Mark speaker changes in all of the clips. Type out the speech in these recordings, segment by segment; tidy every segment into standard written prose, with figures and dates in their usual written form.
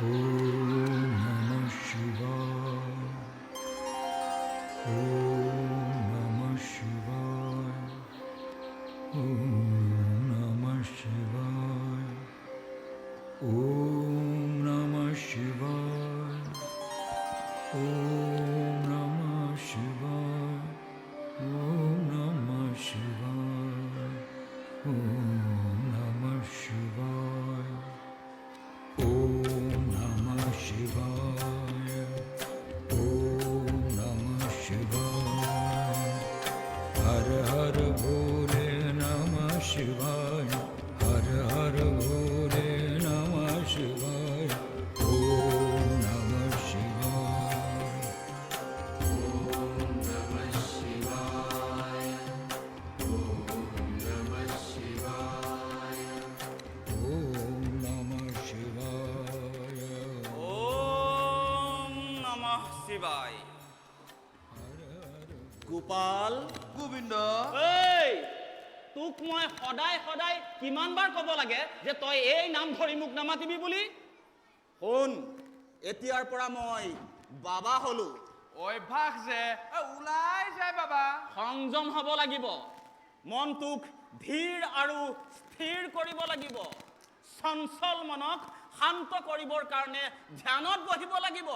Speaker 1: Om Namah Shivaya. Om Namah Shivaya. Om Namah Shivaya. Om Namah Shivaya. Om Namah Shivaya. Om Namah Shivaya. Om Namah Shivaya. Om Namah Shivaya. Om Namah Shivaya. Har Har Bhole Namah Shivaya. Har Har Bhole Namah Shivaya. Om Namah Shivaya. Om Namah Shivaya. Om Namah Shivaya. Om Namah Shivaya.
Speaker 2: ওম নমঃ শিবায়।
Speaker 3: গোপাল গোবিন্দ
Speaker 2: এই তোক মই সদায় সদায় কিমান বাৰ ক'ব লাগে যে তই এই নাম ধৰি মোক নামাতিবি বুলি?
Speaker 3: শুন, এতিয়াৰ পৰা মই বাবা হলো।
Speaker 4: অভ্যাস যে ওলাই যায় বাবা।
Speaker 2: সংযম হ'ব লাগিব, মনটোক ধীৰ আৰু স্থিৰ কৰিব লাগিব, চঞ্চল মনক শান্ত কৰিবৰ কাৰণে ধ্যানত বহিব লাগিব।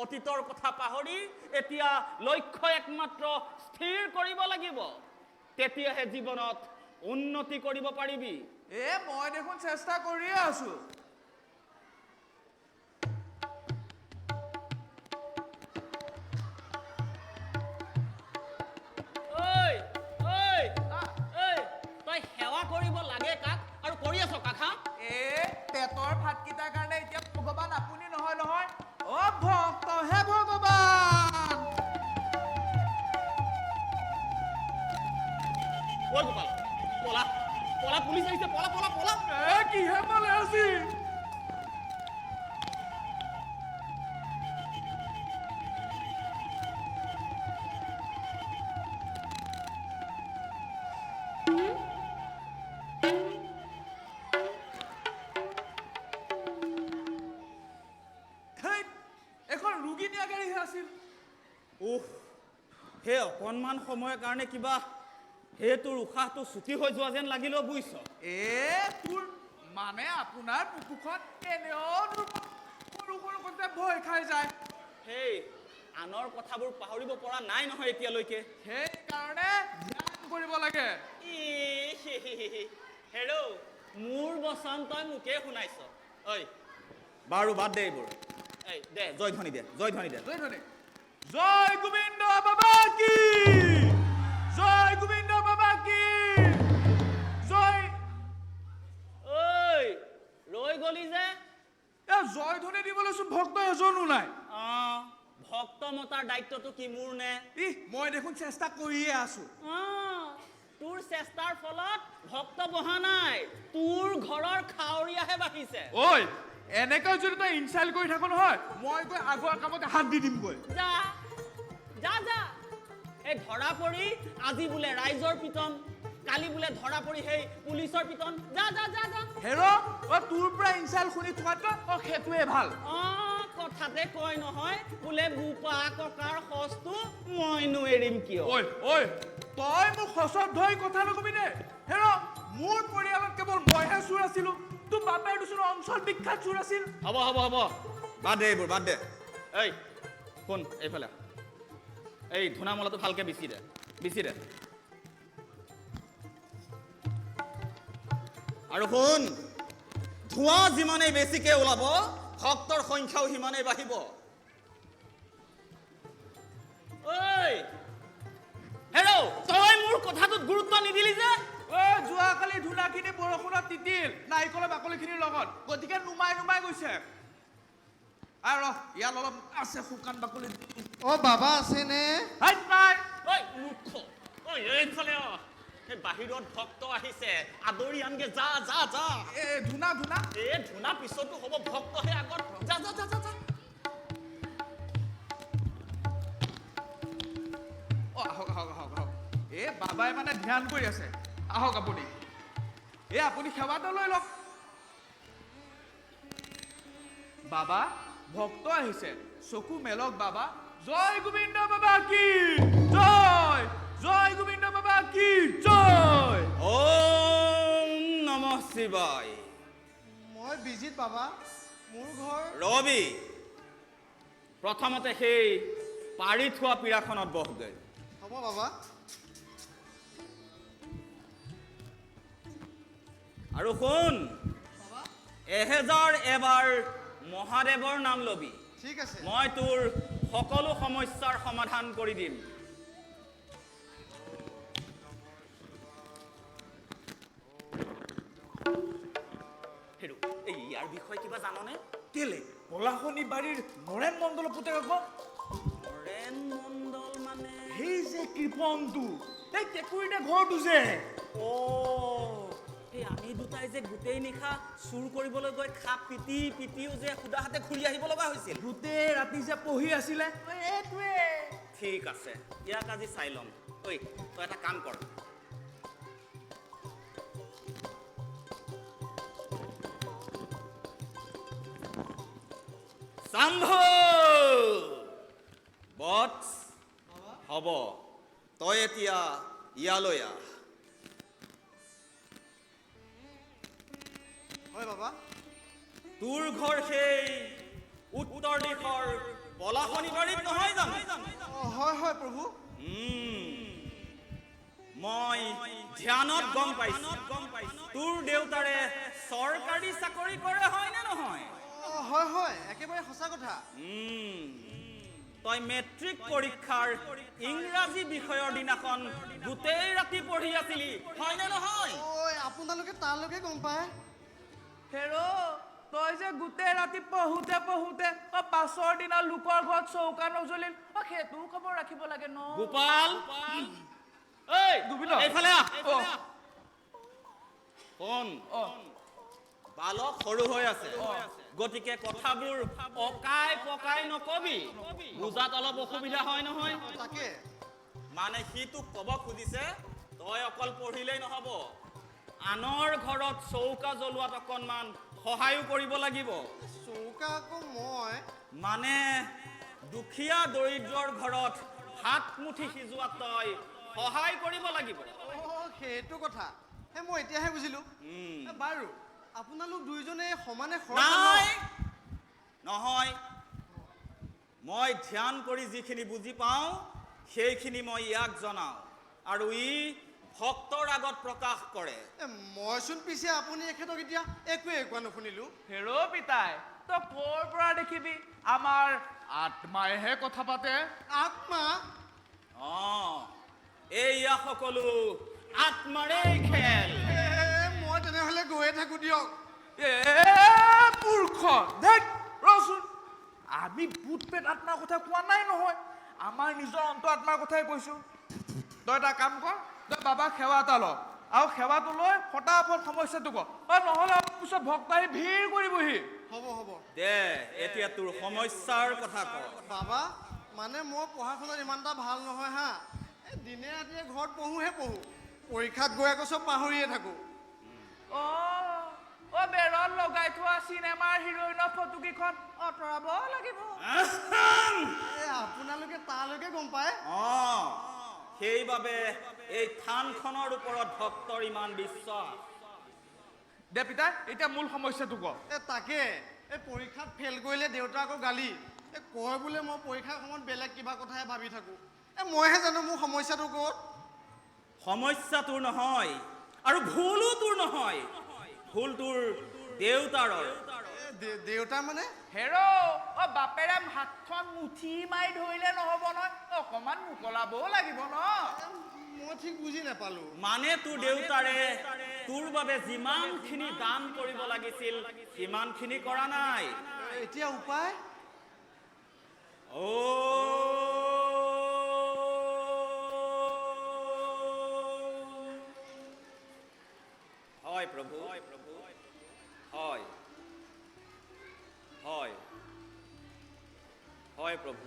Speaker 2: অতীতৰ কথা পাহৰি এতিয়া লক্ষ্য একমাত্ৰ স্থিৰ কৰিব লাগিব, তেতিয়াহে জীৱনত উন্নতি কৰিব পাৰিবি।
Speaker 4: মই দেখোন চেষ্টা কৰিয়ে আছো।
Speaker 2: ঐ ঐ ঐ তই সেৱা কৰিব লাগে কাক আৰু কৰি আছ কাক?
Speaker 4: পেটৰ ভাতকেইটাৰ কাৰণে এতিয়া ভগৱান আপুনি নহয় নহয়, ভক্তহে ভগৱান।
Speaker 2: ঐ গোপাল, পলা পলা, পুলিচ আহিছে, পলা পলা পলা।
Speaker 4: কিহে পালে আজি? এখন ৰোগী নিয়া গাড়ীহে আছিল।
Speaker 2: সেই অকণমান সময়ৰ কাৰণে কিবা তোৰ উশাহটো ছুটি হৈ যোৱা যেন লাগিলেও বুজিছ।
Speaker 4: তোৰ মানে আপোনাৰ বুকুখন এনেও সৰু সৰু কথা ভয় খাই যায়।
Speaker 2: সেই আনৰ কথাবোৰ পাহৰিব পৰা নাই নহয় এতিয়ালৈকে।
Speaker 4: সেইকাৰণে ধ্যান কৰিব লাগে।
Speaker 2: হেৰ' মোৰ বচন তই মোকে শুনাইছ। ঐ বাৰু বাদ দে এইবোৰ, এই দে জয়ধ্বনি দে, জয়ধ্বনি দে।
Speaker 4: জয় ধনে জয় গোবিন্দ বাবা কি, জয় গোবিন্দ বাবা কি জয়।
Speaker 2: ঐ ৰৈ গলি যে?
Speaker 4: জয় ধনে দিবলৈচোন ভক্ত এজনো নাই।
Speaker 2: ভক্ত মতাৰ দায়িত্বটো কি মোৰ নে?
Speaker 4: মই দেখোন চেষ্টা কৰিয়ে আছো।
Speaker 2: তোৰ চেষ্টাৰ ফলত ভক্ত বহা নাই, তোৰ ঘৰৰ খাৱৰীয়াহে বাঢ়িছে।
Speaker 4: ঐ এনেকৈ যদি তই ইনচাল্ট কৰি থাকো নহয়, মই গৈ আগৰ কামতে হাত দি দিমগৈ।
Speaker 2: যা যা যা, এই ধৰা পৰি আজি বোলে ৰাইজৰ পিটন, কালি বোলে ধৰা পৰি সেই পুলিচৰ পিটন। যা যা যা যা।
Speaker 4: তোৰ পৰা ইনচাল্ট শুনি থোৱাতকৈ সেইটোৱে ভাল।
Speaker 2: কথাতে কয় নহয় বোলে বোপা ককাৰ সচটো মইনো এৰিম কিয়?
Speaker 4: তই মোক সচত ধৰি কথা নকবি দে। মোৰ পৰিয়ালত কেৱল মইহে চোৰ আছিলো, তোৰ বাপেৰ দুচোন অঞ্চল বিখ্যাত চোৰ আছিল।
Speaker 2: হ'ব হ'ব হ'ব,
Speaker 3: বাদ দে এইবোৰ, বাদ দে।
Speaker 2: এই শুন, এইফালে এই ধূনামলাটো ভালকে বিচি দে, বিচি দে।
Speaker 3: আৰু শুন, ধোঁৱা যিমানেই বেছিকে ওলাব ভক্তৰ সংখ্যাও সিমানেই বাঢ়িব।
Speaker 2: ঐ হেৰ' তই মোৰ কথাটোত গুৰুত্ব নিদিলি যে?
Speaker 4: যোৱাকালি ধূনাখিনি বৰষুণত তিতিল নাৰিকলৰ বাকলিখিনিৰ লগত, গতিকে নুমাই নুমাই গৈছে। আৰু ইয়াত অলপ আছে শুকান বাকলি।
Speaker 5: বাবা আছেনে?
Speaker 4: নাই।
Speaker 2: ঐ মূৰ্খ, এইফালে সেই বাহিৰত ভক্ত আহিছে, আদৰি আনগে, যা যা যা।
Speaker 4: ধূনা ধূনা
Speaker 2: ধূনা পিছতো হ'ব, ভক্তহে আগত। যা যা যা যা যা।
Speaker 4: আহক আহক আহক আহক। বাবাই মানে ধ্যান কৰি আছে, আহক আপুনি। আপুনি সেৱা এটা লৈ লওক। বাবা ভক্ত আহিছে চকু মেলক বাবা জয় গোবিন্দ বাবা কি জয় জয় গোবিন্দ বাবা কি জয়
Speaker 3: ওম নমঃ শিৱায়
Speaker 5: মই বিজিত বাবা মোৰ ঘৰ
Speaker 3: ৰবি প্ৰথমতে সেই পাৰি থোৱা পীৰাখনত বহগৈ
Speaker 5: হ'ব বাবা
Speaker 3: আৰু শুন 1000 এবাৰ মহাদেৱৰ নাম লবি
Speaker 5: ঠিক আছে
Speaker 3: মই তোৰ সকলো সমস্যাৰ সমাধান কৰি দিম হেৰু এই ইয়াৰ বিষয়ে কিবা জাননে
Speaker 4: কেলে পলাশনি বাৰীৰ নৰেন মণ্ডল পুতেক আকৌ
Speaker 3: নৰেন মণ্ডল মানে
Speaker 4: সেই যে কৃপণটো এই কেঁকুৰিতে ঘৰটো যে
Speaker 3: এই আমি দুটাই যে গোটেই নিশা চুৰ কৰিবলৈ গৈ খাপ পিটিও যে খুদাহাতে ঘূৰি আহিব লগা হৈছিল
Speaker 4: গোটেই ৰাতি যে পঢ়ি আছিলে এইটোৱে
Speaker 3: ঠিক আছে ইয়াক আজি চাই ল'ম ঐ তই এটা কাম কৰ চাম্ভু বটছ হ'ব তই এতিয়া ইয়ালৈ আহ
Speaker 5: হয় বাবা
Speaker 3: তোৰ ঘৰ সেই উত্তৰ দিশৰ পলাশনি বাৰীত নহয় জানো
Speaker 5: হয় হয় প্ৰভু
Speaker 3: মই ধ্যানত গম পাইছো তোৰ দেউতাৰে চৰকাৰী চাকৰি কৰে হয় নে নহয়
Speaker 5: হয় হয় একেবাৰে সঁচা কথা
Speaker 3: তই মেট্ৰিক পৰীক্ষাৰ ইংৰাজী বিষয়ৰ দিনাখন গোটেই ৰাতি পঢ়ি আছিলি হয় নে নহয়
Speaker 5: ঐ আপোনালোকে তালৈকে গম পায়
Speaker 4: হেৰো তই যে গোটেই ৰাতি পঢ়োতে পাছৰ দিনা লোকৰ ঘৰত চৌকা নজ্বলিল সেইটোও খবৰ ৰাখিব লাগে ন
Speaker 3: গোপাল এই
Speaker 4: গোবিন্দ
Speaker 3: এইফালে আহ
Speaker 4: অ
Speaker 3: কোন
Speaker 4: অ
Speaker 3: বালক সৰু হৈ আছে গতিকে কথাবোৰ পকাই নকবি বুজাত অলপ অসুবিধা হয় নহয়
Speaker 5: তাকে
Speaker 3: মানে সি তোক ক'ব খুজিছে তই অকল পঢ়িলেই নহ'ব আনৰ ঘৰত চৌকা জ্বলোৱাত অকণমান সহায়ো কৰিব লাগিব
Speaker 5: চৌকা আকৌ মই
Speaker 3: মানে দুখীয়া দৰিদ্ৰৰ ঘৰত হাত মুঠি সিজোৱাত তই সহায় কৰিব লাগিব
Speaker 5: সেইটো কথা মই এতিয়াহে বুজিলো বাৰু আপোনালোক দুইজনে সমানে
Speaker 3: নাই নহয় মই ধ্যান কৰি যিখিনি বুজি পাওঁ সেইখিনি মই ইয়াক জনাওঁ আৰু ই ভক্তৰ আগত প্ৰকাশ কৰে
Speaker 5: মইচোন পিছে আপুনি এখেতক এতিয়া একোৱে নুশুনিলো
Speaker 4: হেৰো পিতাই তই ক'ৰ পৰা দেখিবি আমাৰ আত্মাইহে কথা পাতে
Speaker 5: আত্মা
Speaker 3: এইয়া সকলো আত্মাৰেই খেল
Speaker 5: মই তেনেহ'লে গৈয়ে থাকো দিয়ক
Speaker 4: মূৰ্খ ধেৎ ৰচোন আমি ভূত পেট আত্মাৰ কথা কোৱা নাই নহয় আমাৰ নিজৰ অন্ত আত্মাৰ কথাই কৈছো তই এটা কাম কৰ তই বাবাক সেৱা এটা ল আৰু সেৱাটো লৈ ফটাফট সমস্যাটো ক নহ'লে পিছত ভক্ত আহি ভিৰ কৰিবহি
Speaker 5: হ'ব
Speaker 3: দে এতিয়া তোৰ সমস্যাৰ কথা ক
Speaker 5: বাবা মানে মই পঢ়া শুনাত ইমান এটা ভাল নহয় হা দিনে ৰাতিয়ে ঘৰত পঢ়ো পৰীক্ষাত গৈ আকৌ চব পাহৰিয়ে থাকো
Speaker 4: বেৰত লগাই থোৱা চিনেমাৰ হিৰ'ইনৰ ফটোকেইখন আঁতৰাব লাগিব
Speaker 5: আপোনালোকে তালৈকে গম পায়
Speaker 3: সেইবাবে এই থানখনৰ ওপৰত ভক্তৰ ইমান বিশ্বাস
Speaker 4: দে পিতাই এতিয়া মূল সমস্যাটো ক
Speaker 5: তাকে পৰীক্ষাত ফেইল কৰিলে দেউতা আকৌ গালি কয় বোলে মই পৰীক্ষাৰ সময়ত বেলেগ কিবা কথাহে ভাবি থাকো মইহে জানো মোৰ সমস্যাটো ক'ত
Speaker 3: সমস্যা তোৰ নহয় আৰু ভুলো তোৰ নহয় ভুল তোৰ দেউতাৰৰ
Speaker 5: দেউতা মানে
Speaker 4: হেৰো বাপেৰে হাতখন মুঠি মাৰি ধৰিলে নহ'ব নহয় অকণমান মোকলাবও লাগিব ন
Speaker 5: মই ঠিক বুজি নাপালো
Speaker 3: মানে তোৰ দেউতাৰে তোৰ বাবে যিমানখিনি দান কৰিব লাগিছিল সিমানখিনি কৰা নাই
Speaker 5: এতিয়া উপায়
Speaker 3: হয় প্ৰভু হয় প্ৰভু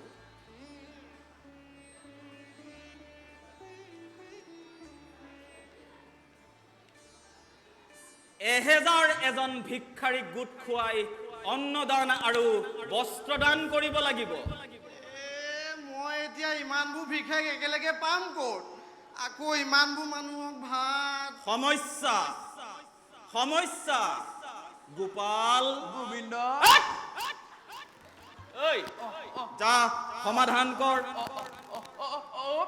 Speaker 3: 1000 এজন ভিক্ষাৰীক গোট খুৱাই
Speaker 2: অন্নদান আৰু বস্ত্ৰদান কৰিব লাগিব।
Speaker 5: মই এতিয়া ইমানবোৰ ভিক্ষাক একেলগে পাম ক'ত? আকৌ ইমানবোৰ মানুহক ভাত।
Speaker 3: সমস্যা গোপাল,
Speaker 4: গোবিন্দ
Speaker 2: ঐ
Speaker 3: যা সমাধান কৰ।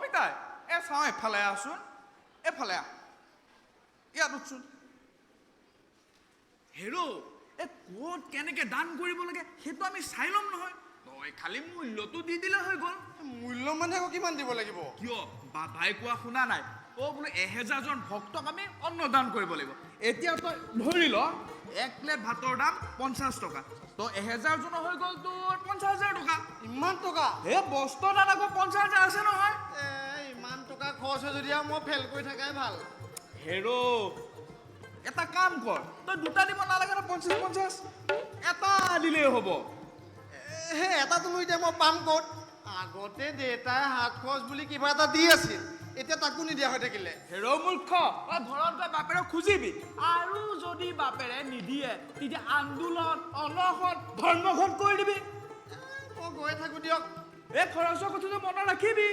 Speaker 4: পিতাই চাওঁ এফালে আহচোন, এফালে আহ, ইয়াত উঠচোন। হেৰ' ক'ত কেনেকে দান কৰিব লাগে সেইটো আমি চাই ল'ম নহয়। তই খালি মূল্যটো দি দিলে হৈ গ'ল।
Speaker 5: মূল্য মানে আকৌ কিমান দিব লাগিব?
Speaker 4: কিয় বাবাই কোৱা শুনা নাই? বোলে 1000জন ভক্তক আমি অন্নদান কৰিব লাগিব। এতিয়া তই ধৰি ল 1 প্লেট ভাতৰ দাম 50 টকা, তো 1000জনৰ হৈ গ'ল তোৰ 50,000 টকা।
Speaker 5: ইমান টকা?
Speaker 4: বস্ত্ৰৰ দাম আকৌ 50,000 আছে নহয়।
Speaker 5: ইমান টকা খৰচ হয় যদি আৰু মই ফেল কৰি থাকাই ভাল।
Speaker 4: হেৰ' এটা কাম কৰ, তই দুটা দিব নালাগে ন, 50-50 এটা দিলেই হ'ব।
Speaker 5: সেই এটাটোনো এতিয়া মই পাম ক'ত? আগতে দেউতাই হাত খৰচ বুলি কিবা এটা দি আছিল, এতিয়া তাকো নিদিয়া হৈ থাকিলে।
Speaker 4: হেৰ' মূৰ্খ, তই ঘৰত গৈ বাপেৰক খুজিবি, আৰু যদি বাপেৰে নিদিয়ে তেতিয়া আন্দোলন, অনশন, ধৰ্মঘট কৰি দিবি।
Speaker 5: মই গৈ থাকো দিয়ক।
Speaker 4: এই খৰচৰ কথাটো মনত ৰাখিবি।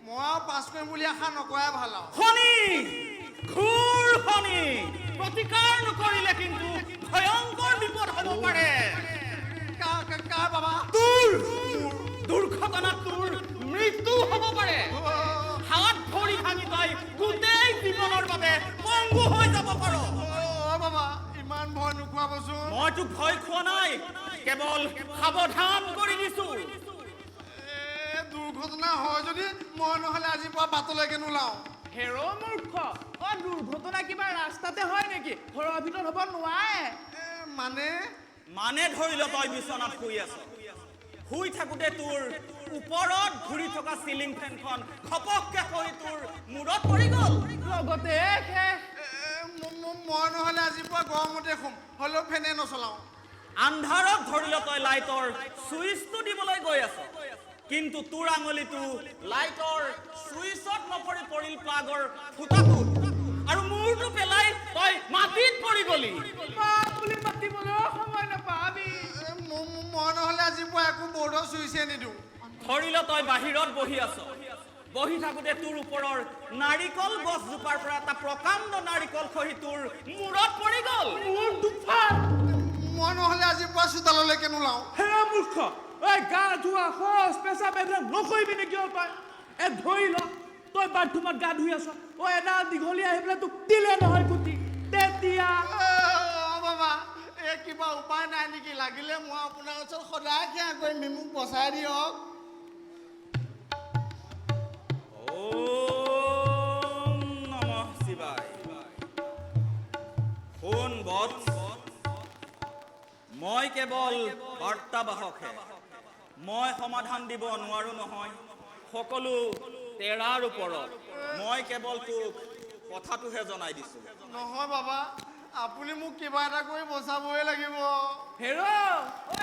Speaker 5: মই আৰু পাছ কৰিম বুলি আশা নকৰাই ভাল আৰু।
Speaker 2: শনি, ঘোৰ শনি, প্ৰতিকাৰ নকৰিলে কিন্তু ভয়ংকৰ বিপদ হ'ব পাৰে।
Speaker 5: কাৰ বাবা?
Speaker 2: তোৰ দুৰ্ঘটনাত তোৰ মৃত্যু হ'ব পাৰে। হাত ভৰি ভাঙি তই গোটেই জীৱনৰ বাবে পংগু হৈ যাব পাৰ।
Speaker 5: বাবা ইমান ভয় নোখোৱাবচোন।
Speaker 2: মই তোক ভয় খোৱা নাই, কেৱল সাৱধান কৰি দিছো।
Speaker 5: দুৰ্ঘটনা হয় যদি মই নহ'লে আজিৰ পৰা বাটলৈকে নোলাওঁ।
Speaker 4: হেৰ' মূৰ্খ, দুৰ্ঘটনা কিবা ৰাস্তাতে হয় নেকি? ঘৰৰ ভিতৰত হ'ব নোৱাৰে।
Speaker 3: মানে ধৰি ল তই বিচনাত শুই আছ, শুই থাকোতে তোৰ ওপৰত ঘূৰি থকা চিলিং ফেনখন খপককে কৰি তোৰ মূৰত পৰি গ'ল।
Speaker 4: লগতে শেষ।
Speaker 5: মই নহ'লে আজিৰ পৰা গৰমতে শুম, হ'লেও ফেনে নচলাওঁ।
Speaker 3: আন্ধাৰত ধৰি ল তই লাইটৰ চুইচটো দিবলৈ গৈ আছ, কিন্তু তোৰ আঙুলিটো লাইটৰ চুইচত নপৰি পৰিল প্লাগৰ ফুটাটোত, আৰু মূৰটো পেলাই তই মাটিত পৰি গলি।
Speaker 4: বুলি মাতিবলৈ সময় নাপাবি।
Speaker 5: মই নহ'লে আজিৰ পৰা একো বৰ্ডৰ চুইচে নিদিওঁ।
Speaker 3: ধৰি ল তই বাহিৰত বহি আছ, বহি থাকোতে তোৰ ওপৰৰ নাৰিকল গছজোপাৰ পৰা এটা প্ৰকাণ্ড নাৰিকল খহি তোৰ মূৰত পৰি গ'ল।
Speaker 4: মোৰ দুফাল।
Speaker 5: মই নহ'লে আজিৰ পৰা চোতাললৈকে নোলাওঁ।
Speaker 4: হেৰ' মূৰ্খ, গা ধোৱা, শৌচ পেচাব এইবিলাক নকৰিবি নেকি তই? ধৰি ল তই বাথৰুমত গা ধুই আছ, এডাল দীঘলী আহি পেলাই তোক দিলে নহয় গুটি, তেতিয়া
Speaker 5: বাবা কিবা উপায় নাই নেকি? লাগিলে মই আপোনাৰ ওচৰত সদায় সেৱা কৰিম, মোক বচাই দিয়ক।
Speaker 3: ওম নমঃ শিৱায়। শুন বৎস, মই কেৱল বাৰ্তাবাহকহে, মই সমাধান দিব নোৱাৰো নহয় সকলো তেৰাৰ ওপৰত। মই কেৱল তোক কথাটোহে জনাই দিছো।
Speaker 5: নহয় বাবা, আপুনি মোক কিবা এটা কৰি বচাবই লাগিব।
Speaker 4: হেৰ'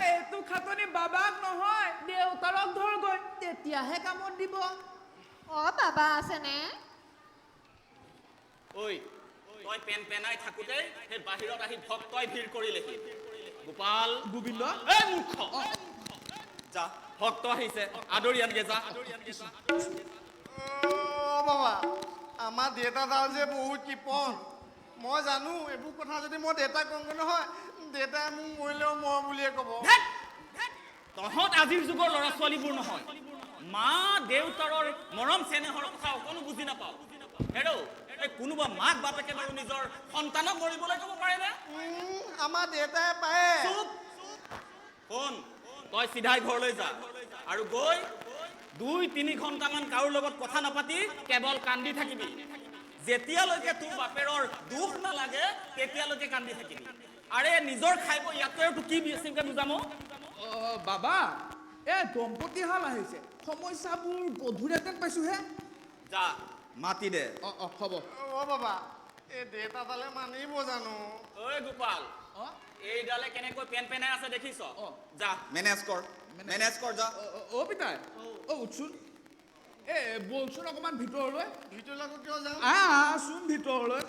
Speaker 4: এইটো খাটনি বাবাক নহয় দেউতাৰক ধৰগৈ, তেতিয়াহে কামত দিব।
Speaker 6: বাবা আছেনে?
Speaker 3: ঐ তই পেনাই থাকোতে সেই বাহিৰত আহি ভক্তই ভিৰ কৰিলেহি। গোপাল,
Speaker 4: গোবিন্দ,
Speaker 3: এই মূৰ্খ, যা ভক্ত আহিছে, আদৰি আনগে যা।
Speaker 5: বাবা আমাৰ দেউতাডাল যে বহুত কৃপণ। মই জানো এইবোৰ কথা যদি মই দেউতাক কওঁগৈ নহয়, দেউতাই মোক মৰিলেও মই বুলিয়ে ক'ব।
Speaker 3: তহঁত আজিৰ যুগৰ ল'ৰা ছোৱালীবোৰ নহয়, মা দেউতাৰৰ মৰম চেনেহৰ কথা অকণো বুজি নাপাওঁ। হেৰৌ কোনোবা মাক বাপেকে বাৰু নিজৰ সন্তানক মৰিবলৈ ক'ব পাৰেনে?
Speaker 5: আমাৰ দেউতাই পাৰে।
Speaker 3: শুন, তই চিধাই ঘৰলৈ যা, আৰু গৈ 2-3 ঘণ্টামান কাৰো লগত কথা নাপাতি কেৱল কান্দি থাকিবি। যেতিয়ালৈকে তোৰ বাপেৰৰ দুখ নালাগে তেতিয়ালৈকে কান্দি থাকিবি। আৰে নিজৰ খাই বৈ ইয়াতকৈ আৰু তোক কি বেছিকৈ বুজাম?
Speaker 4: বাবা দম্পতীহাল আহিছে, সমস্যাবোৰ গধুৰ যেন পাইছোহে।
Speaker 3: যা মাতি দে।
Speaker 4: হ'ব।
Speaker 5: বাবা এই দেউতাডালে মানিব জানো?
Speaker 3: ঐ গোপাল, এইডালে কেনেকৈ পেনাই আছে দেখিছ? যা মেনেজ কৰ যা।
Speaker 4: পিতাই উঠচোন, বলচোন অকণমান ভিতৰলৈ।
Speaker 5: ভিতৰলৈ কিয় যাওঁ?
Speaker 4: আহচোন ভিতৰলৈ।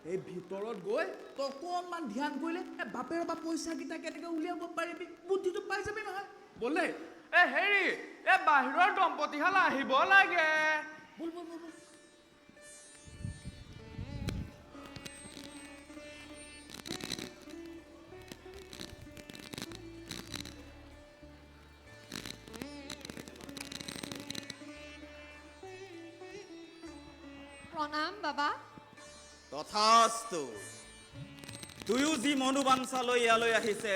Speaker 4: এই ভিতৰত গৈ তই অকণমান ধ্যান কৰিলে এই বাপেৰৰ পৰা পইচাকেইটা কেনেকৈ উলিয়াব পাৰিবি বুদ্ধিটো পাই যাবি নহয় বলে এ হেৰি এই বাহিৰৰ দম্পতীহাল আহিব লাগে বল বল বল বল
Speaker 6: প্ৰণাম বাবা
Speaker 3: তথাস্তু দুয়ো যি মনোবাঞ্ছা লৈ ইয়ালৈ আহিছে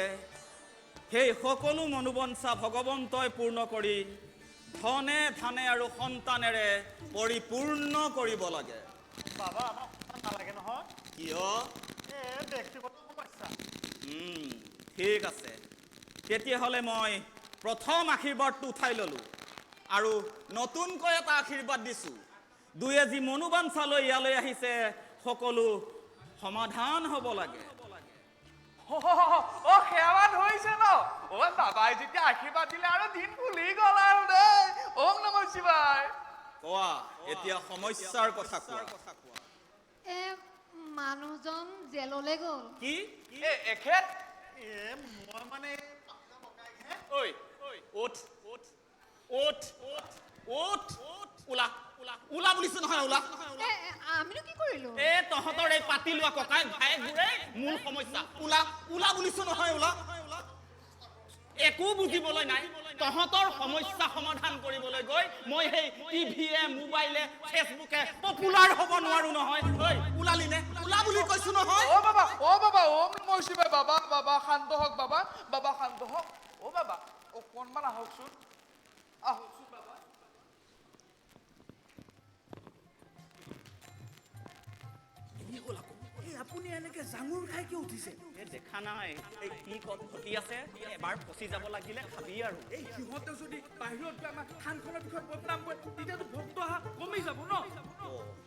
Speaker 3: সেই সকলো মনোবাঞ্ছা ভগৱন্তই পূৰ্ণ কৰি ধনে ধানে আৰু সন্তানেৰে পৰিপূৰ্ণ কৰিব লাগে
Speaker 5: বাবা আমাক নালাগে নহয়
Speaker 3: কিয়
Speaker 5: ব্যক্তিগত সমস্যা
Speaker 3: ঠিক আছে তেতিয়াহ'লে মই প্ৰথম আশীৰ্বাদটো উঠাই ল'লোঁ আৰু নতুনকৈ এটা আশীৰ্বাদ দিছোঁ দুয়ে যি মনোবাঞ্ছা লৈ ইয়ালৈ আহিছে সকলো সমাধান হ'ব লাগে
Speaker 4: সেৱাত হৈছে ন বাবাই যেতিয়া আশীৰ্বাদ দিলে আৰু দিন খুলি গ'ল আৰু দেই ওম নমঃ শিৱায়
Speaker 3: কোৱা এতিয়া সমস্যাৰ কথা কোৱা
Speaker 6: মানুহজন জেললৈ গ'ল
Speaker 3: কি
Speaker 4: এখেত
Speaker 5: মই মানে
Speaker 2: ঐ উঠ উঠ উঠ ওলা ওলা বুলিছো নহয় ওলা
Speaker 6: আমিনো কি কৰিলো
Speaker 2: তহঁতৰ এই পাতি লোৱা ককাই ভায়েকবোৰে মূল সমস্যা ওলা বুলিছো নহয় ওলা একো বুজিবলৈ নাই তহঁতৰ সমস্যা সমাধান কৰিবলৈ গৈ মই সেই টিভিয়ে মোবাইলে ফেচবুকে পপুলাৰ হ'ব নোৱাৰো নহয় ঐ ওলালি নে ওলা বুলি কৈছো নহয়
Speaker 4: ও বাবা ওম নমঃ শিৱায় বাবা শান্ত হওক বাবা শান্ত হওক ও বাবা অকণমান আহকচোন বাবা আপুনি এনেকে জাঙুৰ খাই কিয় উঠিছে
Speaker 2: দেখা নাই এই কি ঘটি আছে এবাৰ ফচি যাব লাগিলে খাবি আৰু
Speaker 4: এই সিহঁতে যদি বাহিৰত গৈ আমাৰ থানখনৰ বিষয়ে বদনাম কৰে তেতিয়াতো ভক্ত অহা কমি যাব ন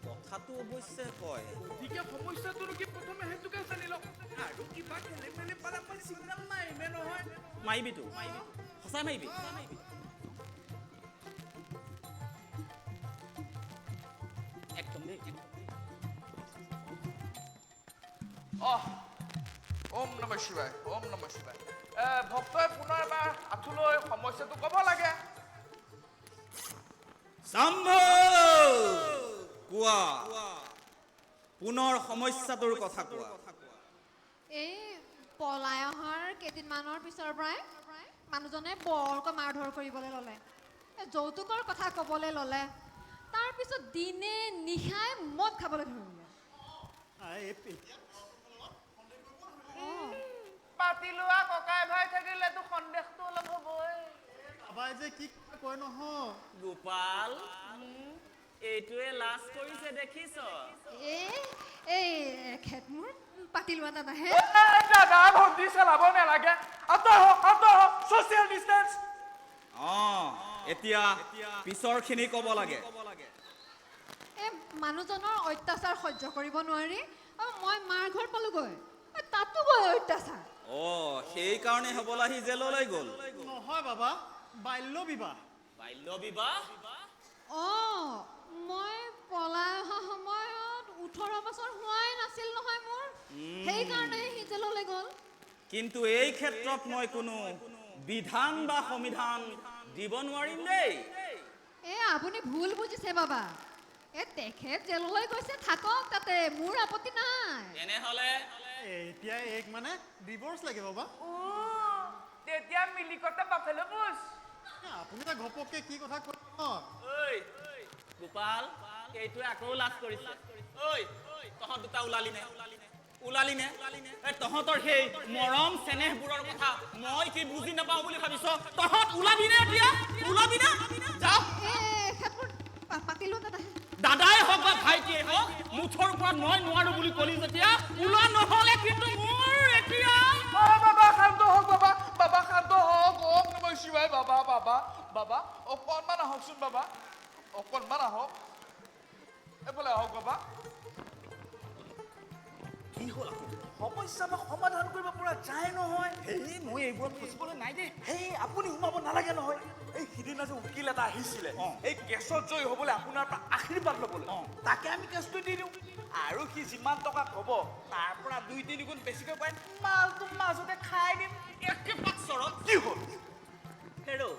Speaker 3: কথাটো অৱশ্যে কয়
Speaker 4: গতিকে সমস্যাটোনো কি প্ৰথমে সেইটোকে জানি লওক আৰু কিবা খেলি মেলি পালে মই চিগনেল মাৰিমে নহয়
Speaker 2: মাৰিবিতো সঁচাই মাৰিবি একদম দেই
Speaker 4: ওম নমঃ শিৱায় ভক্তই পুনৰ এবাৰ আঁঠুলৈ সমস্যাটো ক'ব লাগে
Speaker 3: শম্ভু কোৱা পুনৰ সমস্যাটোৰ কথা কোৱা
Speaker 6: এই পলাই অহাৰ কেইদিনমানৰ পিছৰ পৰাই মানুহজনে বৰকৈ মাৰধৰ কৰিবলৈ ল'লে যৌতুকৰ কথা ক'বলৈ ল'লে তাৰপিছত দিনে নিশাই মদ খাবলৈ ধৰিলে
Speaker 4: পাতি লোৱা ককাই ভাই থাকিলেতো সন্দেহটো অলপ হ'বই
Speaker 5: বাবাই যে কি কয় নহয়
Speaker 2: গোপাল এইটোৱে লাজ কৰিছে দেখিছ
Speaker 6: এই এখেত মোৰ পাতি লোৱা দাদাহে
Speaker 4: দাদা ভণ্টি চলাব নালাগে আঁতৰ ছ'চিয়েল ডিষ্টেঞ্চ
Speaker 3: এতিয়া পিছৰখিনি ক'ব লাগে
Speaker 6: এই মানুহজনৰ অত্যাচাৰ সহ্য কৰিব নোৱাৰি মই মাৰ ঘৰ পালোগৈ তাতো গৈ অত্যাচাৰ
Speaker 3: সেইকাৰণে হ'বলা সি জেললৈ গ'ল
Speaker 5: নহয় বাবা বাল্য বিবাহ
Speaker 6: মই পলাই অহা সময়ত 18 বছৰ হোৱাই নাছিল নহয় মোৰ সেইকাৰণে সি জেললৈ গ'ল
Speaker 3: কিন্তু এই ক্ষেত্ৰত মই কোনো বিধান বা সংবিধান দিব নোৱাৰিম দেই
Speaker 6: আপুনি ভুল বুজিছে বাবা তেখেত জেললৈ গৈছে থাকক তাতে মোৰ আপত্তি নাই
Speaker 2: তেনেহ'লে
Speaker 5: এতিয়া এক মানে ডিভোৰ্চ লাগে বাবা
Speaker 4: তেতিয়া মিলিকতে বাফেলো বুজ
Speaker 5: আপুনি এটা ঘপককে কি কথা কয়
Speaker 2: ঐ গোপাল এইটোৱে আকৌ লাজ কৰিছে ঐ তহঁত দুটা ওলালি নে তহঁতৰ সেই মৰম চেনেহবোৰৰ কথা মই কি বুজি নাপাওঁ বুলি ভাবিছ তহঁত ওলাবি নে এতিয়া যাও
Speaker 6: পাতিলো দাদাহে
Speaker 2: দাদাই হওক বা ভাইটিয়ে হওক মুঠৰ ওপৰত মই নোৱাৰো বুলি ক'লি যেতিয়া ওলোৱা নহ'লে কিন্তু মোৰ এতিয়া
Speaker 4: বাবা শান্ত হওক বাবা শান্ত হওক ওম নমঃ শিৱায় বাবা অকণমান আহকচোন বাবা অকণমান আহক এইফালে আহক বাবা
Speaker 2: কি হ'ল
Speaker 4: সমস্যা বা সমাধান কৰিব পৰা যায় নহয়
Speaker 2: মই এইবোৰত ফচিবলৈ নাই দেই
Speaker 4: আপুনি সোমাব নালাগে নহয় এই সিদিনা যে উকিল এটা আহিছিলে এই কেছত জয়ী হ'বলৈ আপোনাৰ পৰা আশীৰ্বাদ ল'বলৈ তাকে আমি কেছটো দি দিওঁ আৰু সি যিমান টকা ক'ব তাৰ পৰা 2-3 গুণ বেছিকৈ পাই মালটো মাজতে খাই দিম।
Speaker 3: একেপাক চৰত
Speaker 4: কি হ'ল?
Speaker 3: হেৰৌ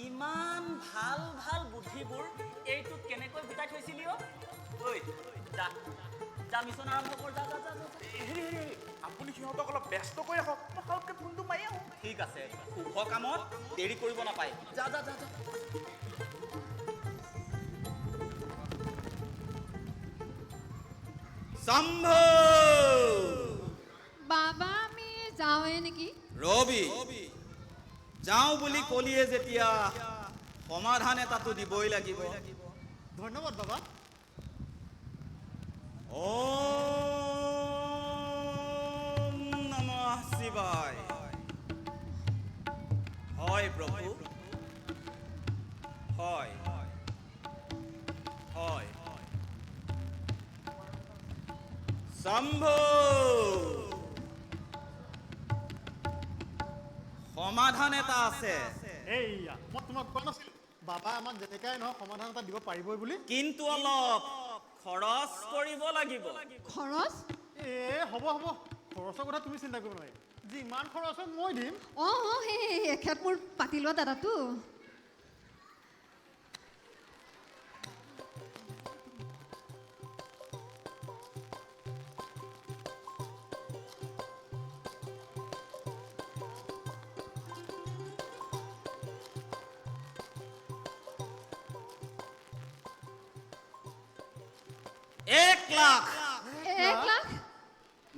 Speaker 3: ইমান ভাল ভাল বুদ্ধিবোৰ এইটোত কেনেকৈ গোটাই থৈছিলি অ' ঐ যা যা মিছন আৰম্ভ কৰ যা যা যা যা।
Speaker 4: হেৰি আপুনি সিহঁতক অলপ ব্যস্ত কৰি ৰাখক, মই সাউতকৈ ফোনটো মাৰি আহোঁ।
Speaker 3: ঠিক আছে শুভ কামত দেৰি কৰিব নাপায় যা যা যা যা। শম্ভু
Speaker 6: বাবা আমি যাওঁৱে নেকি?
Speaker 3: ৰবি যাওঁ বুলি কলিয়ে যেতিয়া সমাধান এটাতো দিবই লাগিব।
Speaker 5: ধন্যবাদ বাবা।
Speaker 3: ওম নমঃ শিৱায়। হয় প্ৰভু হয় হয় শম্ভু সমাধান এটা আছে
Speaker 5: এইয়া মই তোমাক কোৱা নাছিলোঁ বাবা আমাক যেনেকাই নহওক সমাধান এটা দিব পাৰিবই বুলি।
Speaker 3: কিন্তু অলপ খৰচ কৰিব লাগিব।
Speaker 6: খৰচ?
Speaker 5: হ'ব খৰচৰ কথা তুমি চিন্তা কৰিব নালাগে, যিমান খৰচ হয় মই দিম।
Speaker 6: অঁ সেই এখেত মোৰ পাতি লোৱা দাদাটো।
Speaker 3: এক লাখ
Speaker 6: 1 লাখ?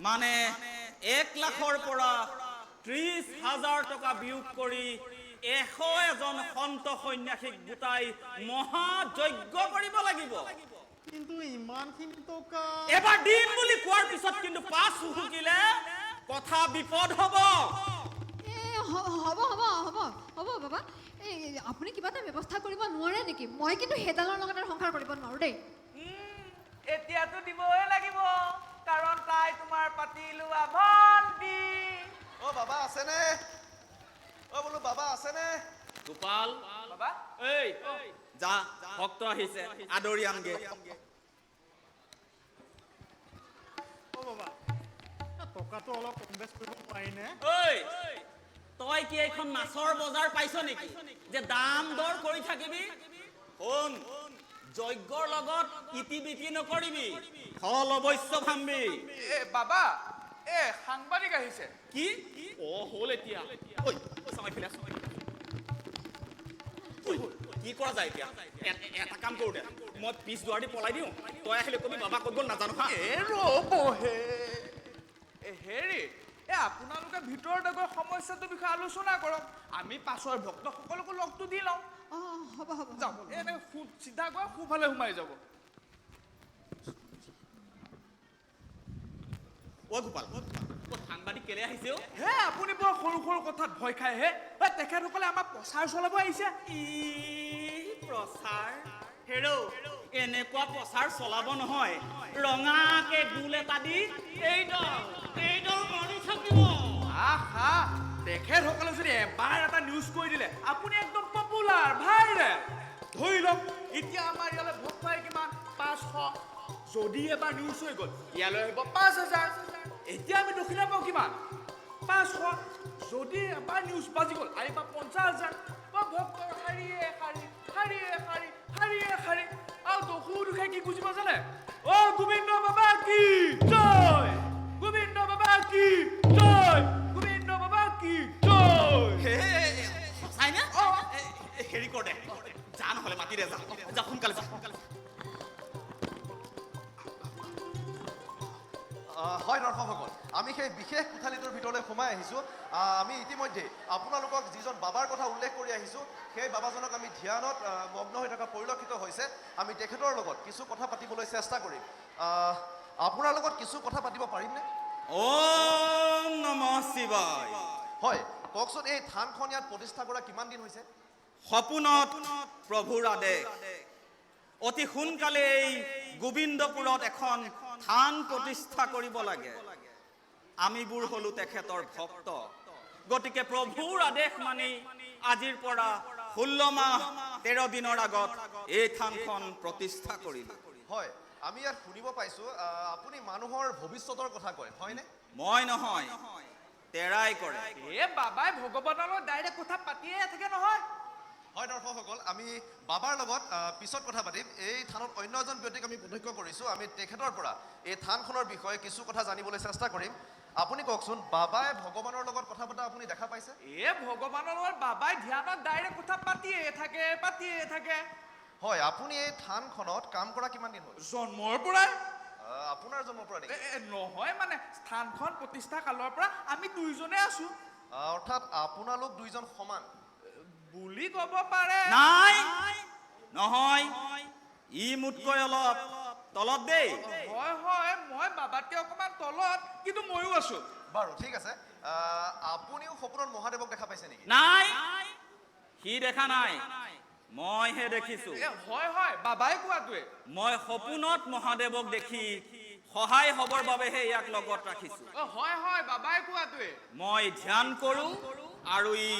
Speaker 3: মানে 1 লাখৰ পৰা 30,000 টকা বিয়োগ কৰি 101জন সন্ত সন্যাসীক গোটাই মহাযজ্ঞ কৰিব লাগিব।
Speaker 5: কিন্তু ইমানখিনি টকা
Speaker 3: এবাৰ দিম বুলি কোৱাৰ পিছত কিন্তু পাছ হুহুকিলে কথা বিপদ হ'ব।
Speaker 6: হ'ব বাবা এই আপুনি কিবা এটা ব্যৱস্থা কৰিব নোৱাৰে নেকি? মই কিন্তু সেইডালৰ লগত আৰু সংসাৰ কৰিব নোৱাৰোঁ দেই।
Speaker 4: এতিয়াতো দিবই লাগিব, কাৰণ তাই তোমাৰ পাতি লোৱা ভণ্টি।
Speaker 7: অ' বাবা আছেনে? অ' বোলো বাবা আছেনে?
Speaker 3: গোপাল
Speaker 4: বাবা
Speaker 3: এই যা ভক্ত আহিছে আদৰি আনগে।
Speaker 5: অ' বাবা টকাটো অলপ কম বেছ কৰিব পাৰিনে?
Speaker 3: ঐ তই কি এইখন মাছৰ বজাৰ পাইছ নেকি যে দাম দৰ কৰি থাকিবি? শুন যজ্ঞৰ লগত ইতিবিতি নকৰিবি, ফল অৱশ্য ভাম্বি।
Speaker 4: বাবা সাংবাদিক আহিছে।
Speaker 3: কি হ'ল এতিয়া? ঐ চামাই ফিৰা কি কৰা যায় এতিয়া? এটা কাম কৰো দে, মই পিছ দুৱাৰ দি পলাই দিওঁ, তই আহিলে কবি বাবা ক'ত গ'ল নাজানো হা।
Speaker 4: হেৰি আপোনালোকে ভিতৰতে গৈ সমস্যাটোৰ বিষয়ে আলোচনা কৰক, আমি পাছৰ ভক্তসকলকো লগটো দি লওঁ।
Speaker 6: অঁ হ'ব
Speaker 4: যাওক চিধা গৈ সোঁফালে সোমাই যাব।
Speaker 3: অ' গোপাল সাংবাদিক কেলে আহিছে অ'?
Speaker 4: হে আপুনি বৰ সৰু সৰু কথাত ভয় খায় হে। তেখেতসকলে আমাক প্ৰচাৰ চলাব আহিছে।
Speaker 3: প্ৰচাৰ হেৰৌ এনেকুৱা প্ৰচাৰ চলাব নহয়, ৰঙাকে গোল এটা দি এইডাল মাৰি থাকিব।
Speaker 4: আহা তেখেতসকলে যদি এবাৰ এটা নিউজ কৰি দিলে আপুনি একদম পপুলাৰ ভাইৰেল। ধৰি লওক এতিয়া আমাৰ ইয়ালৈ ভক্ত আহে কিমান 500, যদি এবাৰ নিউজ হৈ গ'ল ইয়ালৈ আহিব 5,000। এতিয়া আমি দক্ষিণা পাওঁ কিমান 500, যদি এবাৰ নিউজ বাজি গ'ল আহিব 50,000। ভক্তৰ শাৰীয়ে শাৰী শাৰীয়ে শাৰী শাৰীয়ে শাৰী আৰু দহু দুখাই কি বুজিব জানে? অ' গোবিন্দ বাবা কি জয়, গোবিন্দ বাবা কি জয়, গোবিন্দ বাবা কি জয়।
Speaker 3: সঁচাই নে? হেৰি কৰ দে, যা নহ'লে মাতি দে, যা সোনকালে যা।
Speaker 7: হয় দৰ্শকসকল, আমি সেই বিশেষ কোঠালিটোৰ ভিতৰলৈ সোমাই আহিছোঁ। আমি ইতিমধ্যে আপোনালোকক যিজন বাবাৰ কথা উল্লেখ কৰি আহিছোঁ, সেই বাবাজনক আমি ধ্যানত মগ্ন হৈ থকা পৰিলক্ষিত হৈছে। আমি তেখেতৰ লগত কিছু কথা পাতিবলৈ চেষ্টা কৰিম। আপোনাৰ লগত কিছু কথা পাতিব পাৰিমনে?
Speaker 3: ওম নমঃ শিৱায়।
Speaker 7: হয় কওকচোন, এই থানখন ইয়াত প্ৰতিষ্ঠা কৰা কিমান দিন হৈছে?
Speaker 3: সপোনত প্ৰভুৰ আদেশ, অতি সোনকালে এই গোবিন্দপুৰত এখন থান প্ৰতিষ্ঠা কৰিব লাগে। আমিবোৰ হলো তেখেতৰ ভক্ত, গতিকে প্ৰভুৰ আদেশ মানি আজিৰ পৰা 16 মাহ 13 দিনৰ আগত এই থানখন প্ৰতিষ্ঠা কৰিলো।
Speaker 7: হয় আমি ইয়াত শুনিব পাইছোঁ আপুনি মানুহৰ ভৱিষ্যতৰ কথা কয় হয়নে?
Speaker 3: মই নহয়, তেৰাই কৰে।
Speaker 4: এ বাবাই ভগৱানৰ লগত ডাইৰেক্ট কথা পাতিয়ে থাকে নহয়।
Speaker 7: হয় দৰ্শকসকল, আমি বাবাৰ লগত পিছত কথা পাতিম। এই থানত অন্য এজন ব্যক্তিক আমি প্ৰত্যক্ষ কৰিছোঁ। আমি তেখেতৰ পৰা এই থানখনৰ বিষয়ে কিছু কথা জানিবলৈ চেষ্টা কৰিম। আপুনি কওকচোন, বাবাই ভগৱানৰ লগত কথা পতা আপুনি দেখা পাইছে?
Speaker 4: এ ভগৱানৰ লগত বাবাই ধ্যানত ডাইৰেক্ট কথা পাতিয়ে থাকে।
Speaker 7: হয়, আপুনি এই থানখনত কাম কৰা কিমান দিন হ'ল?
Speaker 4: জন্মৰ পৰাই
Speaker 7: আপোনাৰ জন্মৰ পৰা নেকি?
Speaker 4: নহয় মানে স্থানখন প্ৰতিষ্ঠা কালৰ পৰা আমি দুইজনে আছো
Speaker 7: অৰ্থাৎ আপোনালোক দুইজন সমান
Speaker 4: বুলি ক'ব পাৰে।
Speaker 3: নাই নহয়, ই মোতকৈ অলপ তলত দেই।
Speaker 4: হয় মই বাবাতকে অকমান তলত, কিন্তু ময়ো আছো।
Speaker 7: বাৰু ঠিক আছে, আপুনিও সপোনত মহাদেৱক দেখা পাইছে নেকি?
Speaker 3: নাই, সি দেখা নাই, মইহে দেখিছো।
Speaker 4: হয় বাবাই কোৱাটোৱে।
Speaker 3: মই সপোনত মহাদেৱক দেখি সহায় হ'বৰ বাবেহে ইয়াক লগত ৰাখিছো।
Speaker 4: হয় বাবাই কোৱাটোৱে।
Speaker 3: মই ধ্যান কৰোঁ আৰু ই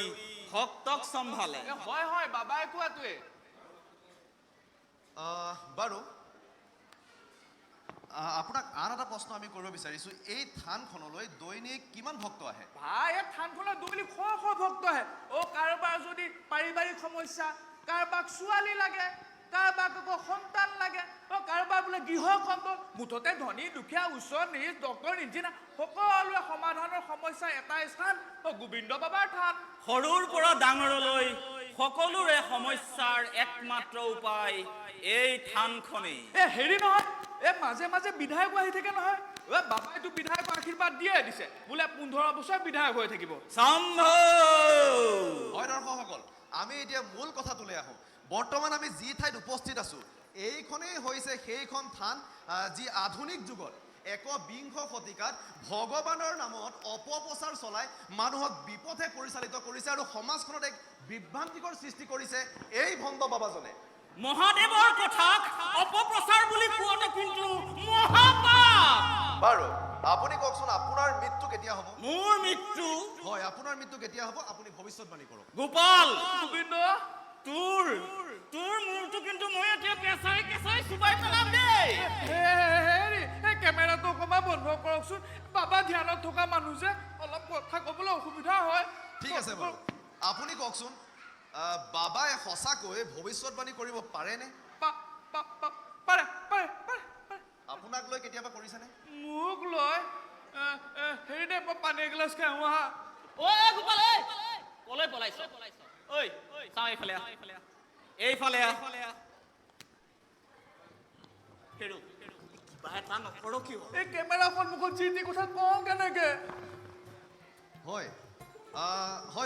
Speaker 3: ভক্তক চম্ভালে।
Speaker 4: হয় বাবাই কোৱাটোৱে।
Speaker 7: বাৰু আপোনাক আন এটা প্ৰশ্ন আমি কৰিব বিচাৰিছোঁ, এই থানখনলৈ দৈনিক কিমান ভক্ত আহে?
Speaker 4: ভাই এই থানখনত দৈনিক শ ভক্ত আহে। কাৰোবাৰ যদি পাৰিবাৰিক সমস্যা, কাৰোবাক ছোৱালী লাগে, কাৰোবাক আকৌ সন্তান লাগে, কাৰোবাৰ বোলে গৃহকণ্টক, মুঠতে ধনী দুখীয়া উচ্চ নিজ ডক্তৰ ইঞ্জিনিয়াৰ সকলোৱে সমাধানৰ সমস্যা এটাই স্থান, গোবিন্দ বাবাৰ থান।
Speaker 3: সৰুৰ পৰা ডাঙৰলৈ সকলোৰে সমস্যাৰ একমাত্ৰ উপায় এই থানখনেই।
Speaker 4: হেৰি নহয়, মাজে মাজে বিধায়ক আহি থাকে নহয়। বাবাইতো বিধায়ক আশীৰ্বাদ দিয়ে দিছে, বোলে 15 বছৰ বিধায়ক হৈ থাকিব।
Speaker 3: সম্ভৱ।
Speaker 7: হয় দৰ্শকসকল, আমি এতিয়া মূল কথাটোলৈ আহোঁ। বৰ্তমান আমি যি ঠাইত উপস্থিত আছোঁ, এইখনেই হৈছে সেইখন থান যি আধুনিক যুগত 21 শতিকাত ভগৱানৰ নামত অপপ্ৰচাৰ চলাই মানুহক বিপথে পৰিচালিত কৰিছে আৰু সমাজখনত এক বিভ্ৰান্তিকৰ সৃষ্টি কৰিছে এই ভণ্ড বাবাজনে।
Speaker 3: মহাদেৱৰ কথাক অপপ্ৰচাৰ বুলি কোৱাটো কিন্তু মহাপাপ।
Speaker 7: বাৰু আপুনি কওকচোন, আপোনাৰ মৃত্যু কেতিয়া হ'ব?
Speaker 3: মোৰ মৃত্যু?
Speaker 7: হয়, আপোনাৰ মৃত্যু কেতিয়া হ'ব আপুনি ভৱিষ্যতবাণী কৰক।
Speaker 3: গোপাল,
Speaker 4: গোবিন্দ,
Speaker 3: তোৰ মূৰটো কিন্তু মই এতিয়া কেঁচাই চুবাই পেলাম দেই।
Speaker 4: হেৰি কেমেৰাটো অকণমান বন্ধ কৰকচোন। বাবা ধ্যানত থকা মানুহ যে অলপ কথা ক'বলৈ অসুবিধা হয়।
Speaker 7: ঠিক আছে বাৰু, আপুনি কওকচোন, বাবাই সঁচাকৈ ভৱিষ্যতবাণী কৰিব পাৰেনে?
Speaker 4: পাৰে।
Speaker 7: আপোনাক লৈ কেতিয়াবা কৰিছেনে?
Speaker 4: মোক লৈ হেৰি দে, মই পানী এগিলাচ খাওঁ হা।
Speaker 2: গোপাল, কলৈ পলাইছ? ঐ চাওঁ এইফালে আহ।
Speaker 3: এইফালে আহ।
Speaker 2: হেৰু কিবা এটা নকৰ কিয়?
Speaker 4: এই কেমেৰা সন্মুখত যি কথা কওঁ কেনেকে?
Speaker 7: হয়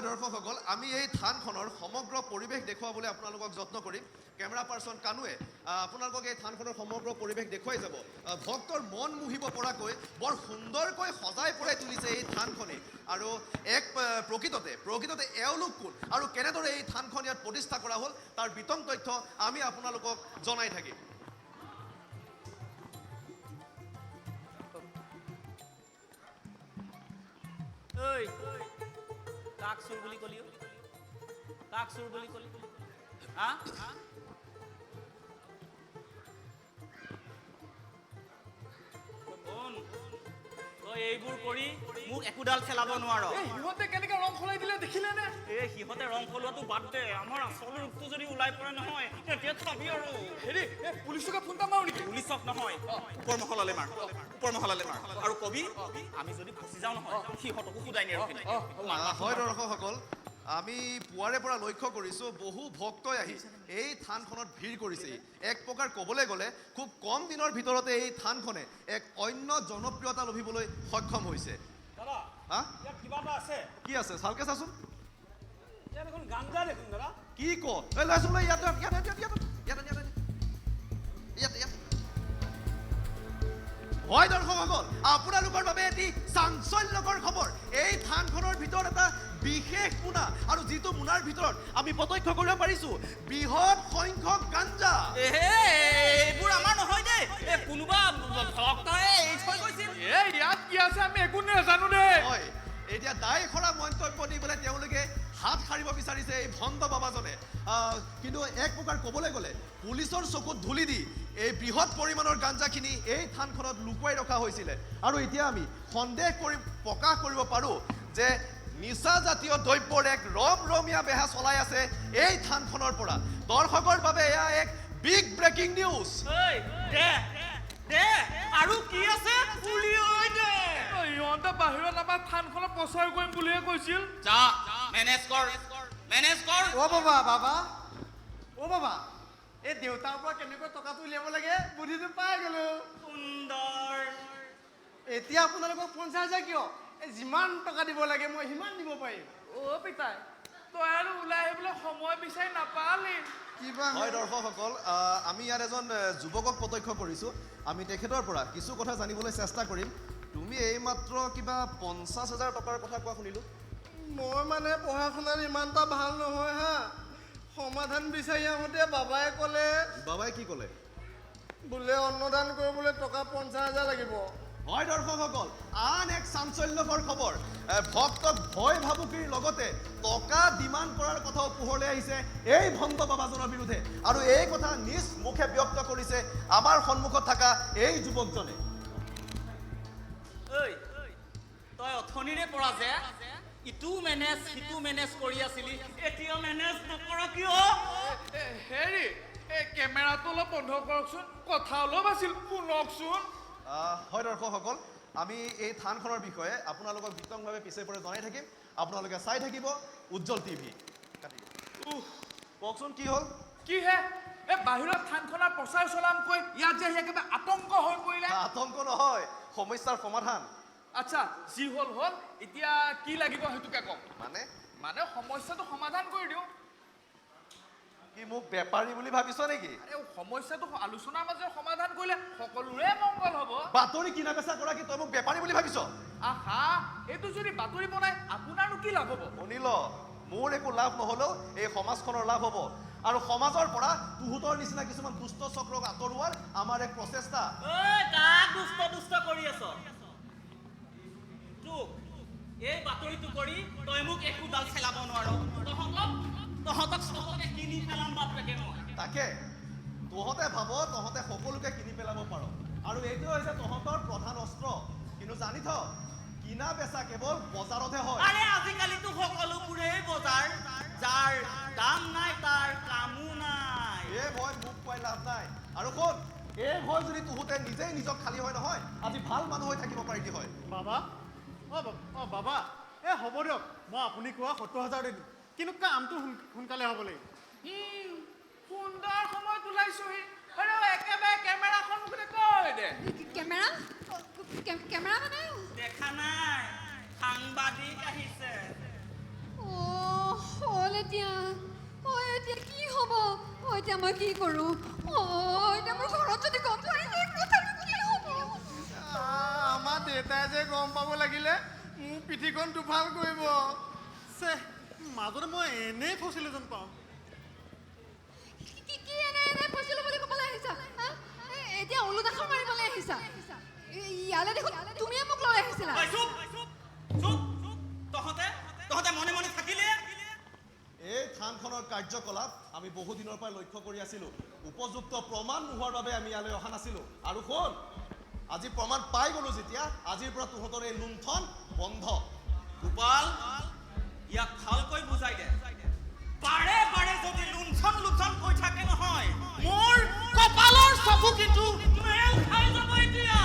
Speaker 7: দৰ্শকসকল, আমি এই থানখনৰ সমগ্ৰ পৰিৱেশ দেখুৱাবলৈ আপোনালোকক যত্ন কৰিম। কেমেৰা পাৰ্চন কানুৱে আপোনালোকক এই থানখনৰ সমগ্ৰ পৰিৱেশ দেখুৱাই যাব। ভক্তৰ মন মুহিব পৰাকৈ বৰ সুন্দৰকৈ সজাই পৰাই তুলিছে এই থানখনে। আৰু এক প্ৰকৃততে এওঁলোক কোন আৰু কেনেদৰে এই থানখন ইয়াত প্ৰতিষ্ঠা কৰা হ'ল তাৰ বিতং তথ্য আমি আপোনালোকক জনাই থাকিম।
Speaker 2: কাক চুৰ বুলি কলি? কাক চুৰ বুলি কলি? হা? তই এইবোৰ কৰি মোক একোডাল খেলাব নোৱাৰ।
Speaker 4: সিহঁতে কেনেকে ৰং সলাই দিলে দেখিলে নে?
Speaker 2: সিহঁতে ৰং সলোৱাটো বাদ দে, আমাৰ আচল ৰূপটো যদি ওলাই পৰে নহয় তেতিয়া খাবি আৰু।
Speaker 4: হেৰি পুলিচকে ফোন এটা মাৰো নেকি?
Speaker 2: পুলিচক নহয়, ওপৰ মহলালে মাৰ আৰু কবি আমি যদি ফচি যাওঁ নহয় সিহঁতকো সোধাই নিয়ে।
Speaker 7: হয় দৰ্শকসকল, আমি পুৱাৰে পৰা লক্ষ্য কৰিছোঁ বহু ভক্তই আহি এই থানখনত ভিৰ কৰিছে। এক প্ৰকাৰ ক'বলৈ গ'লে খুব কম দিনৰ ভিতৰতে এই থানখনে এক অন্য জনপ্ৰিয়তা লভিবলৈ সক্ষম হৈছে। হা?
Speaker 2: কিবা এটা আছে।
Speaker 7: কি আছে ভালকে চাচোন।
Speaker 2: ইয়াত এখন গাঞ্জা দেখোন দাদা।
Speaker 7: কি ক? লাচোন ইয়াতে। হয় দৰ্শকসকল, আপোনালোকৰ বাবে এটি চাঞ্চল্যকৰ খবৰ। এই থানখনৰ ভিতৰত এটা বিশেষ মোনা, আৰু যিটো মোনাৰ ভিতৰত আমি প্ৰত্যক্ষ কৰিব পাৰিছোঁ বৃহৎ সংখ্যক গাঞ্জা।
Speaker 2: এইবোৰ আমাৰ নহয় দেই, কোনোবা ভক্তই এৰি থৈ গৈছিল।
Speaker 4: ইয়াত কি আছে আমি একো নাজানো দেই।
Speaker 7: হয়, এতিয়া দায় খৰা মন্তব্য দি পেলাই তেওঁলোকে হাত সাৰিব বিচাৰিছে এই ভণ্ড বাবাজনে। কিন্তু এক প্ৰকাৰ ক'বলৈ গ'লে পুলিচৰ চকুত ধূলি দি এই বৃহৎ পৰিমাণৰ গাঞ্জাখিনি এই থানখনত লুকুৱাই ৰখা হৈছিলে। আৰু এতিয়া আমি সন্দেহ কৰি প্ৰকাশ কৰিব পাৰোঁ যে নিচাজাতীয় দ্ৰব্যৰ এক ৰমৰমীয়া বেহা চলাই আছে এই থানখনৰ পৰা। দৰ্শকৰ বাবে এয়া এক বিগ ব্ৰেকিং নিউজ।
Speaker 2: দে আৰু কি আছে উলিয়াই দে।
Speaker 4: ইহঁতে বাহিৰত আমাৰ থানখনত প্ৰচাৰ কৰিম বুলিহে কৈছিল।
Speaker 3: যা মেনেজ কৰ।
Speaker 5: অ' বাবা এই দেউতাৰ পৰা কেনেকৈ টকাটো উলিয়াব লাগে বুদ্ধিটো পাই গ'লো।
Speaker 2: সুন্দৰ।
Speaker 5: এতিয়া আপোনালোকক 50,000 কিয়? এই যিমান টকা দিব লাগে মই সিমান দিব পাৰিম।
Speaker 4: অ' পিতাই তই আৰু ওলাই আহিবলৈ সময় বিচাৰি নাপালি।
Speaker 5: কিবা
Speaker 7: হয় দৰ্শকসকল, আমি ইয়াত এজন যুৱকক প্ৰত্যক্ষ কৰিছোঁ। আমি তেখেতৰ পৰা কিছু কথা জানিবলৈ চেষ্টা কৰিম। তুমি এইমাত্ৰ কিবা 50,000 টকাৰ কথা কোৱা শুনিলোঁ।
Speaker 5: মই মানে পঢ়া শুনাত ইমান এটা ভাল নহয় হা। সমাধান বিচাৰি আহোঁতে বাবাই ক'লে
Speaker 7: বাবাই কি ক'লে?
Speaker 5: বোলে অন্নদান কৰিবলৈ টকা 50,000 লাগিব।
Speaker 7: হয় দৰ্শকসকল, আন এক চাঞ্চল্যকৰ খবৰ। ভক্তক ভয় ভাবুকিৰ লগতে টকা ডিমাণ্ড কৰাৰ কথাও পোহৰলৈ আহিছে এই ভণ্ড বাবাজনৰ বিৰুদ্ধে। আৰু এই কথা নিজ মুখে ব্যক্ত কৰিছে আমাৰ সন্মুখত থকা এই যুৱকজনে।
Speaker 2: ঐ তই অথনিৰে পৰা যে ইটো মেনেজ সিটো মেনেজ কৰি আছিলি, এতিয়া মেনেজ নকৰ কিয়?
Speaker 4: হেৰি এই কেমেৰাটো অলপ বন্ধ কৰকচোন, কথা অলপ আছিল শুনকচোন।
Speaker 7: হয় দৰ্শকসকল, আমি এই থানখনৰ বিষয়ে আপোনালোকক বিতংভাৱে পিছে পৰে জনাই থাকিম। আপোনালোকে চাই থাকিব উজ্জ্বল টিভি। কওকচোন কি হ'ল?
Speaker 4: কিহে এই বাহিৰত থানখনৰ প্ৰচাৰ চলামকৈ ইয়াত যে একেবাৰে আতংক হৈ পৰিলে।
Speaker 7: আতংক নহয়, সমস্যাৰ সমাধান।
Speaker 4: আচ্ছা যি হ'ল হ'ল, এতিয়া কি লাগিব সেইটোকে কওক।
Speaker 7: মানে
Speaker 4: সমস্যাটো সমাধান কৰি দিওঁ।
Speaker 7: কি মোক বেপাৰী বুলি ভাবিছ নেকি?
Speaker 4: এই সমস্যাটো আলোচনাৰ মাজেৰে সমাধান কৰিলে সকলোৰে মংগল হ'ব।
Speaker 7: বাতৰি কিনা বেচা কৰা কি তই মোক বেপাৰী বুলি ভাবিছ?
Speaker 4: আহা এইটো যদি বাতৰি বনাই আপোনাৰনো কি লাভ হ'ব?
Speaker 7: শুনিল, মোৰ একো লাভ নহ'লেও এই সমাজখনৰ লাভ হ'ব। আৰু সমাজৰ পৰা তুহুতৰ নিচিনা কিছুমান দুষ্ট চক্ৰক আঁতৰোৱাৰ আমাৰ এক প্ৰচেষ্টা।
Speaker 2: কাক দুষ্ট কৰি আছ? এই বাতৰিটো কৰি তই মোক একোডাল খেলাব নোৱাৰ। তহঁতক চবকে কিনি পেলাম বাপেকে মই।
Speaker 7: তাকে তহঁতে ভাব তহঁতে সকলোকে কিনি পেলাব পাৰ, আৰু এইটো হৈছে তহঁতৰ প্ৰধান অস্ত্ৰ। কিন্তু জানি থ, কিনা বেচা কেৱল বজাৰতহে হয়।
Speaker 2: আৰে আজিকালিতো সকলোবোৰেই বজাৰ, যাৰ দাম নাই তাৰ কামো নাই।
Speaker 7: এই ভয় মোক পাই লাভ নাই। আৰু শুন, এই ভয় যদি তহঁতে নিজেই নিজক খালী হয় নহয়, আজি ভাল মানুহ হৈ থাকিব পাৰিলি হয়।
Speaker 5: বাবা বাবা এই হ'ব দিয়ক, মই আপুনি কোৱা 70,000 দিম, কিন্তু কামটো সোনকালে হ'ব লাগিব।
Speaker 4: সুন্দৰ সময়ত ওলাইছোহি আৰু একেবাৰে কেমেৰা সন্মুখতে কৈ দে।
Speaker 6: কেমেৰা মানে
Speaker 2: দেখা নাই, সাংবাদিক আহিছে।
Speaker 6: এতিয়া কি হ'ব? এতিয়া মই কি কৰোঁ? এতিয়া মোৰ ঘৰত যদি গম পাই কথাটো কি হ'ব?
Speaker 5: আমাৰ দেউতাই যে গম পাব লাগিলে মোৰ পিঠিখন দুফাল কৰিব। মাজতে মই এনেই ফচিলো যেন পাওঁ।
Speaker 6: কি এনে ফচিলো বুলি ক'বলৈ আহিছা? এতিয়া ওলোটাখন মাৰিবলৈ আহিছা? ইয়ালৈ দেখোন তুমিয়ে মোক লৈ আহিছিলা।
Speaker 2: তহঁতে মনে মনে থাকিলে।
Speaker 7: এই থানখনৰ কাৰ্যকলাপ আমি বহুদিনৰ পৰা লক্ষ্য কৰি আছিলোঁ। উপযুক্ত প্ৰমাণ নোহোৱাৰ বাবে আমি ইয়ালৈ অহা নাছিলোঁ। আৰু শুন, আজি প্ৰমাণ পাই গ'লোঁ যেতিয়া, আজিৰ পৰা তহঁতৰ এই লুণ্ঠন বন্ধ।
Speaker 2: গোপাল, ইয়াক ভালকৈ বুজাই দে। বাৰে বাৰে যদি লুণ্ঠন কৈ থাকে নহয়, মোৰ কপালৰ চকু কিন্তু মেল খাই যাব এতিয়া।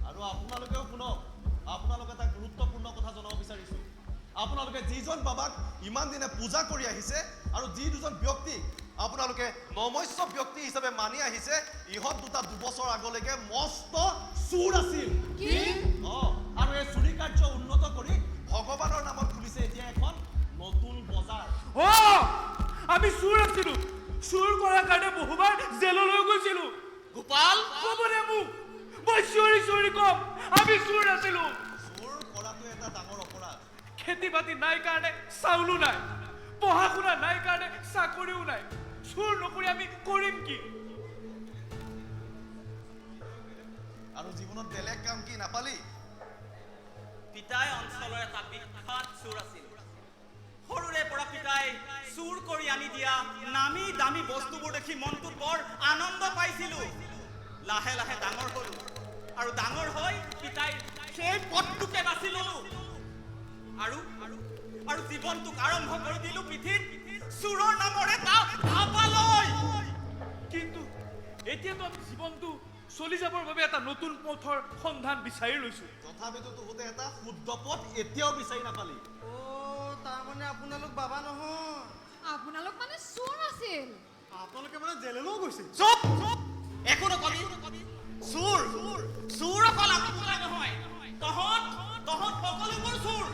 Speaker 7: আৰু আপোনালোকেও শুনক, আপোনালোকে এটা গুৰুত্বপূৰ্ণ কথা জনাব বিচাৰিছোঁ। আপোনালোকে যিজন বাবাক ইমান দিনে পূজা কৰি আহিছে আৰু যি দুজন ব্যক্তিক আপোনালোকে নমস্য ব্যক্তি হিচাপে মানি আহিছে, ইহঁত দুটা 2 বছৰ আগলৈকে মস্ত চুৰ আছিল। আৰু এই চুৰি কাৰ্য উন্নত কৰি ভগৱানৰ নামত খুলিছে এতিয়া এখন নতুন বজাৰ।
Speaker 4: আমি চুৰ আছিলো, চুৰ কৰাৰ কাৰণে বহুবাৰ জেললৈ গৈছিলো।
Speaker 2: গোপাল,
Speaker 4: ক'বনে মোক? মই চুৰি কম, আমি চুৰ আছিলো।
Speaker 7: চুৰ কৰাটো এটা ডাঙৰ অপৰাধ।
Speaker 4: খেতি বাতি নাই কাৰণে চাউলো নাই, পঢ়া শুনা নাই কাৰণে চাকৰিও নাই। চুৰ নকৰি আমি কৰিম কি?
Speaker 7: আৰু জীৱনত বেলেগ কাম কি নাপালি?
Speaker 3: পিতাই অঞ্চলৰ এটা বিখ্যাত চোৰ আছিল। সৰুৰে পৰা পিতাই চুৰ কৰি আনি দিয়া নামী দামী বস্তুবোৰ দেখি মনটোত বৰ আনন্দ পাইছিলোঁ। লাহে লাহে ডাঙৰ হ'লো আৰু ডাঙৰ হৈ পিতাই সেই পথটোকে বাছি ল'লো আৰু আৰু জীৱনটোক আৰম্ভ কৰি দিলোঁ পৃথিৱীত চোৰৰ নামৰ এটা ধাপালৈ।
Speaker 4: কিন্তু এতিয়াতো আমি জীৱনটো চলি যাবৰ বাবে এটা নতুন পথৰ সন্ধান বিচাৰি লৈছোঁ।
Speaker 7: তথাপিতো তহঁতে এটা শুদ্ধ পথ এতিয়াও বিচাৰি নাপালি।
Speaker 5: অ' তাৰমানে আপোনালোক বাবা নহয়,
Speaker 6: আপোনালোক মানে চোৰ আছিল।
Speaker 5: আপোনালোকে মানে জেললৈও গৈছিল।
Speaker 3: চুপ একো নকবি। চোৰ চোৰ অকল আমি বোলা নহয়, তহঁত সকলোবোৰ চোৰ।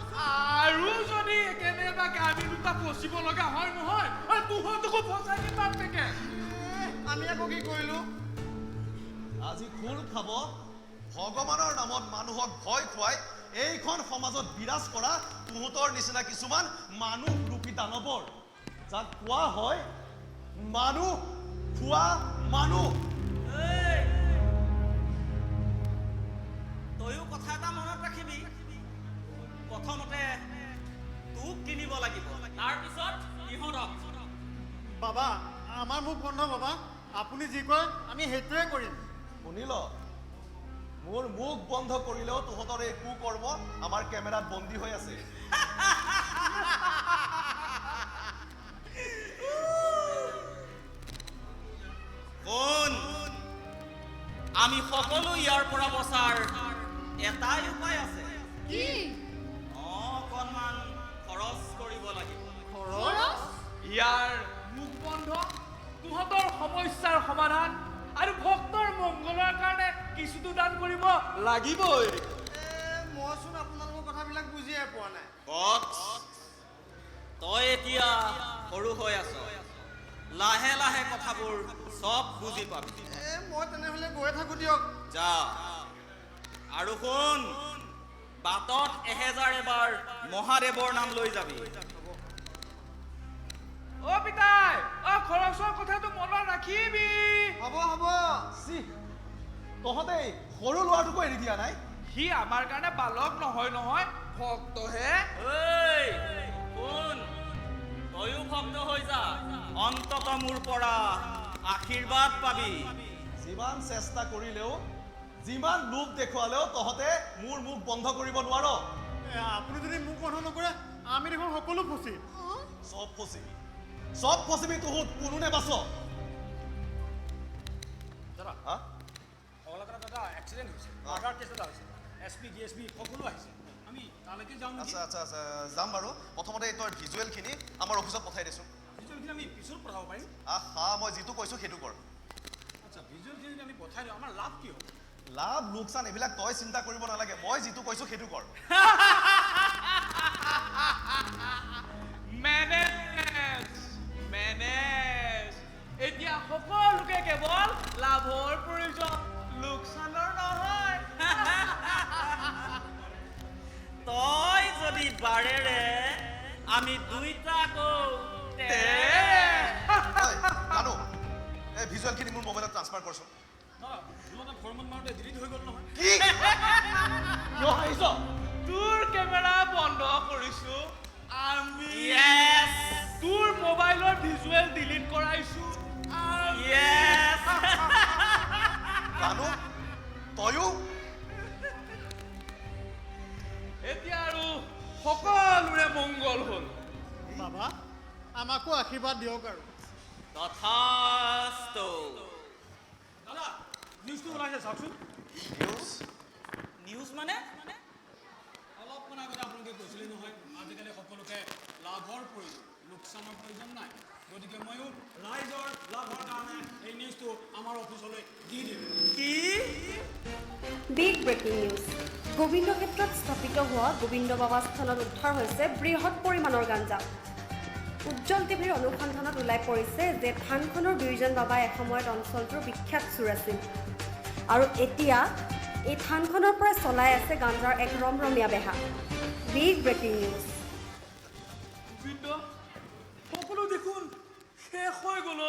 Speaker 4: আৰু যদি কেনেবাকে আমি দুটা ফচিব লগা হয় নহয়, তোহঁতকো ফচাই দিম বাপেকে।
Speaker 5: আমি আকৌ কি কৰিলোঁ?
Speaker 7: আজি খোল খাব ভগৱানৰ নামত মানুহক ভয় খুৱাই এইখন সমাজত বিৰাজ কৰা তহঁতৰ নিচিনা কিছুমান মানুহ ৰূপী দানৱৰ, যাক কোৱা হয় মানুহ খোৱা মানুহ।
Speaker 3: তয়ো কথা এটা মনত ৰাখিবি, প্ৰথমতে তোক কিনিব লাগিব, তাৰপিছত ইহঁতক।
Speaker 5: বাবা আমাৰ মুখ বন্ধ বাবা, আপুনি যি কয় আমি সেইটোৱে কৰিম।
Speaker 7: শুনিল, মোৰ মুখ বন্ধ কৰিলেও তহঁতৰ এই কুকৰ্ম আমাৰ কেমেৰাত বন্দী হৈ আছে।
Speaker 3: শুন, আমি সকলো ইয়াৰ পৰা বচাৰ এটাই উপায় আছে।
Speaker 6: কি
Speaker 3: অকণমান খৰচ কৰিব লাগিব।
Speaker 6: খৰচ?
Speaker 4: ইয়াৰ মুখ বন্ধ, তোহঁতৰ সমস্যাৰ সমাধান আৰু ভক্তৰ মংগলৰ কাৰণে কিছুতো দান কৰিব লাগিবই।
Speaker 5: মইচোন আপোনালোকৰ কথাবিলাক বুজিয়ে পোৱা নাই।
Speaker 3: তই এতিয়া সৰু হৈ আছ, লাহে লাহে কথাবোৰ চব বুজি পাবি।
Speaker 5: মই তেনেহ'লে গৈ থাকোঁ দিয়ক।
Speaker 3: যা আৰু শুন, বাটত 1000 এবাৰ মহাদেৱৰ নাম লৈ যাবি।
Speaker 4: অ পিতাই, খৰচৰ কথাটো মনত ৰাখিবি।
Speaker 5: হ'ব হ'ব।
Speaker 7: তহঁতে সৰু ল'ৰাটোকো এৰি দিয়া নাই?
Speaker 4: সি আমাৰ কাৰণে বালক নহয়, ভক্তহে।
Speaker 3: শুন, তয়ো ভক্ত হৈ যা, অন্তত মোৰ পৰা আশীৰ্বাদ পাবি।
Speaker 7: যিমান চেষ্টা কৰিলেও, যিমান লোভ দেখুৱালেও তহঁতে মোৰ মুখ বন্ধ কৰিব নোৱাৰ।
Speaker 5: আপুনি যদি মুখ বন্ধ নকৰে আমি দেখোন সকলো ফচি।
Speaker 7: চব ফচিবি তহঁত, কোনো নেবাচ। হা?
Speaker 1: কলাকাতাত এটা এক্সিডেণ্ট হৈছে, মাৰ্ডাৰ কেছ এটা হৈছে। SP DSP সকলো আহিছে, আমি তালৈকে যাওঁ নেকি?
Speaker 7: আচ্ছা যাম বাৰু। প্ৰথমতে তই ভিজুৱেলখিনি আমাৰ অফিচত পঠাই দেচোন।
Speaker 1: ভিজুৱেলখিনি আমি পিছত পঠাব পাৰিম।
Speaker 7: মই যিটো কৈছোঁ সেইটো কৰ।
Speaker 1: আচ্ছা, ভিজুৱেলখিনি যদি আমি পঠাই দিওঁ আমাৰ লাভ কি হ'ব?
Speaker 7: লাভ লোকচান এইবিলাক তই চিন্তা কৰিব নালাগে, মই যিটো কৈছোঁ সেইটো কৰ।
Speaker 4: মেনেজ। এতিয়া সকলোকে কেৱল লাভৰ প্ৰয়োজন, লোকচানৰ নহয়।
Speaker 3: তই যদি বাৰেৰে আমি দুইটাকো
Speaker 7: জানো, এই ভিজুৱেলখিনি মোৰ মোবাইলত ট্ৰান্সফাৰ কৰচোন।
Speaker 1: ফৰ্মত মাৰোঁতে ডিলিট হৈ গ'ল নহয়।
Speaker 7: কি? কিয় আহিছ?
Speaker 4: তোৰ কেমেৰা বন্ধ কৰিছো আমি।
Speaker 3: Yes!
Speaker 4: তোৰ মোবাইলৰ ভিজুৱেল ডিলিট কৰাইছো আমি।
Speaker 3: Yes!
Speaker 7: জানো, তয়ো?
Speaker 4: এতিয়া আৰু সকলোৰে মংগল হ'ল।
Speaker 5: বাবা আমাকো আশীৰ্বাদ দিয়ক আৰু।
Speaker 3: তথাস্তু।
Speaker 1: দাদা, নিউজটো ওলাইছে চাওকচোন।
Speaker 3: নিউজ মানে?
Speaker 1: অলপমান আগতে আপোনালোকে কৈছিলে নহয়, আজিকালি সকলোকে লাভৰ প্ৰয়োজন, লোকচানৰ প্ৰয়োজন নাই। গতিকে ময়ো ৰাইজৰ লাভৰ কাৰণে এই নিউজটো আমাৰ অফিচলৈ দি দিম।
Speaker 3: কি?
Speaker 8: Big breaking news. গোবিন্দ ক্ষেত্ৰত স্থাপিত হোৱা গোবিন্দ বাবা স্থানত উদ্ধাৰ হৈছে বৃহৎ পৰিমাণৰ গাঞ্জা। উজ্জ্বল টিভিৰ অনুসন্ধানত ওলাই পৰিছে যে থানখনৰ 2জন বাবা এসময়ত অঞ্চলটোৰ বিখ্যাত চোৰ আছিল আৰু এতিয়া এই থানখনৰ পৰাই চলাই আছে গাঞ্জাৰ এক ৰমৰমীয়া বেহা। Big breaking news.
Speaker 4: গোবিন্দ, সকলো দেখোন শেষ হৈ গ'ল।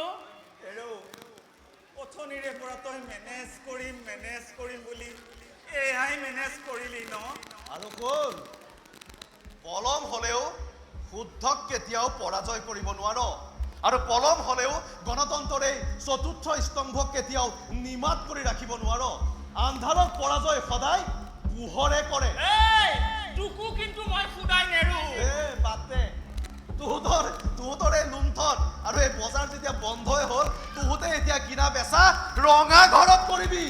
Speaker 3: অথনিৰে পৰা তই মেনেজ কৰিম বুলি এয়াই মেনেজ কৰিলি ন?
Speaker 7: আৰু শুন, পলম হ'লেও শুদ্ধক কেতিয়াও পৰাজয় কৰিব নোৱাৰ, আৰু পলম হ'লেও গণতন্ত্ৰৰ এই চতুৰ্থ স্তম্ভক কেতিয়াও নিমাত কৰি ৰাখিব নোৱাৰ। আন্ধাৰক পৰাজয় সদায় পোহৰে কৰে।
Speaker 2: এই তোকো কিন্তু মই ফুদাই নেৰো।
Speaker 7: বাদে, তোহঁতৰ এই লুণ্ঠন আৰু এই বজাৰ যেতিয়া বন্ধই হ'ল, তোহঁতে এতিয়া কিনা বেচা ৰঙা ঘৰত কৰিবি।